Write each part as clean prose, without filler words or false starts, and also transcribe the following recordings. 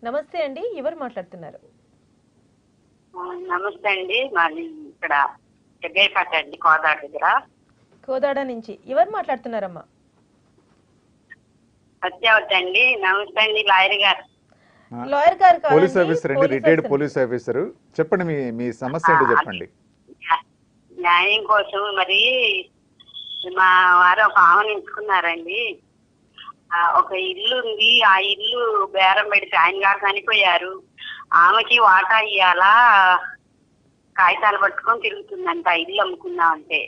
నమస్తే అండి, ఎవరు మాట్లాడుతున్నారు? నమస్తే అండి. మాది ఇక్కడ జగ్గయ్యపేట అండి, కోదాడ దగ్గర. కోదాడ నుంచి ఎవరు మాట్లాడుతున్నారమ్మా? సత్యావతి అండి. నమస్తే అండి లాయర్ గారు. లాయర్ గారు కాదండి, పోలీస్ ఆఫీసర్ అండి, రిటైర్డ్ ఆఫీసర్. Police officer. చెప్పండి, మీ మీ సమస్య ఏంటో చెప్పండి. న్యాయం కోసం మరి మా వారు ఒక ఆమెను ఎంచుకున్నారండి. ఒక ఇల్లు ఉంది, ఆ ఇల్లు బేరం పెడితే ఆయన గారు చనిపోయారు. ఆమెకి వాటా ఇయ్యాలా, కాగితాలు పట్టుకొని తిరుగుతుందంట ఇల్లు అమ్ముకుందామంటే.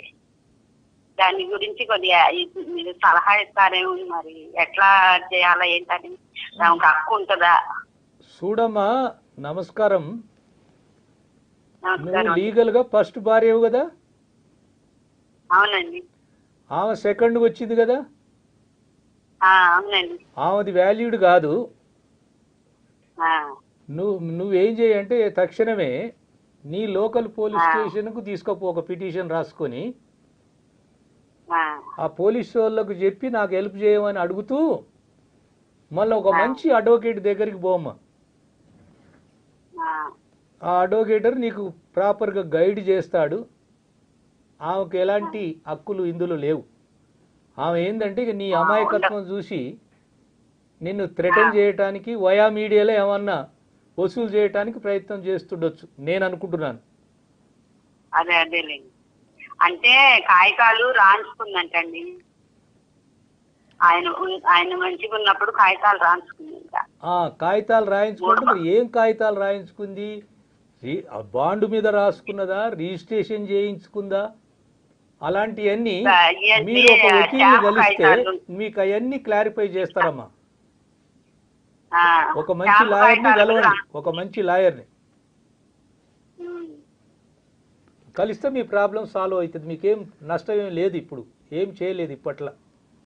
దాని గురించి కొద్దిగా మీరు సలహా ఇస్తారేమో, మరి ఎట్లా చేయాలా ఏంటని, ఆమెకు హక్కు ఉంటుందా? చూడమ్మా, నమస్కారం. నువ్వు నమస్కారం. లీగల్ గా ఫస్ట్ భార్యవు కదా? అవునండి. ఆమె సెకండ్ వచ్చింది కదా? అవునండి. ఆమెది వాల్యూడ్ కాదు. ఆ, నువ్వేం చేయంటే తక్షణమే నీ లోకల్ పోలీస్ స్టేషన్కు తీసుకుపో, ఒక పిటిషన్ రాసుకొని ఆ, ఆ పోలీస్ వాళ్ళకు చెప్పి నాకు హెల్ప్ చేయమని అడుగుతూ మళ్ళీ ఒక మంచి అడ్వకేట్ దగ్గరికి పోమ్మా. ఆ, ఆ అడ్వకేటర్ నీకు ప్రాపర్గా గైడ్ చేస్తాడు. ఆమెకు ఎలాంటి హక్కులు ఇందులో లేవు. ఆమె ఏంటంటే ఇక నీ అమాయకత్వం చూసి నిన్ను థ్రెటన్ చేయటానికి వయా మీడియాలో ఏమన్నా వసూలు చేయటానికి ప్రయత్నం చేస్తుండొచ్చు, నేను అనుకుంటున్నాను. అదేలేండి. అంటే కాగితాలు రాయించుకుందంటండి. ఆయన మంచిగా ఉన్నప్పుడు కాగితాలు రాయించుకుందంట. కాగితాలు రాయించుకుంటే మరి ఏం కాగితాలు రాయించుకుంది? బాండ్ మీద రాసుకున్నదా, రిజిస్ట్రేషన్ చేయించుకుందా? అలాంటివన్నీ మీరు ఒక వకీల్ని కలిస్తే మీకు అవన్నీ క్లారిఫై చేస్తారమ్మా. ఒక మంచి లాయర్ని కలవండి, ఒక మంచి లాయర్ని కలిస్తే మీ ప్రాబ్లం సాల్వ్ అవుతుంది. మీకేం నష్టం ఏం లేదు, ఇప్పుడు ఏం చేయలేదు ఇప్పట్లో.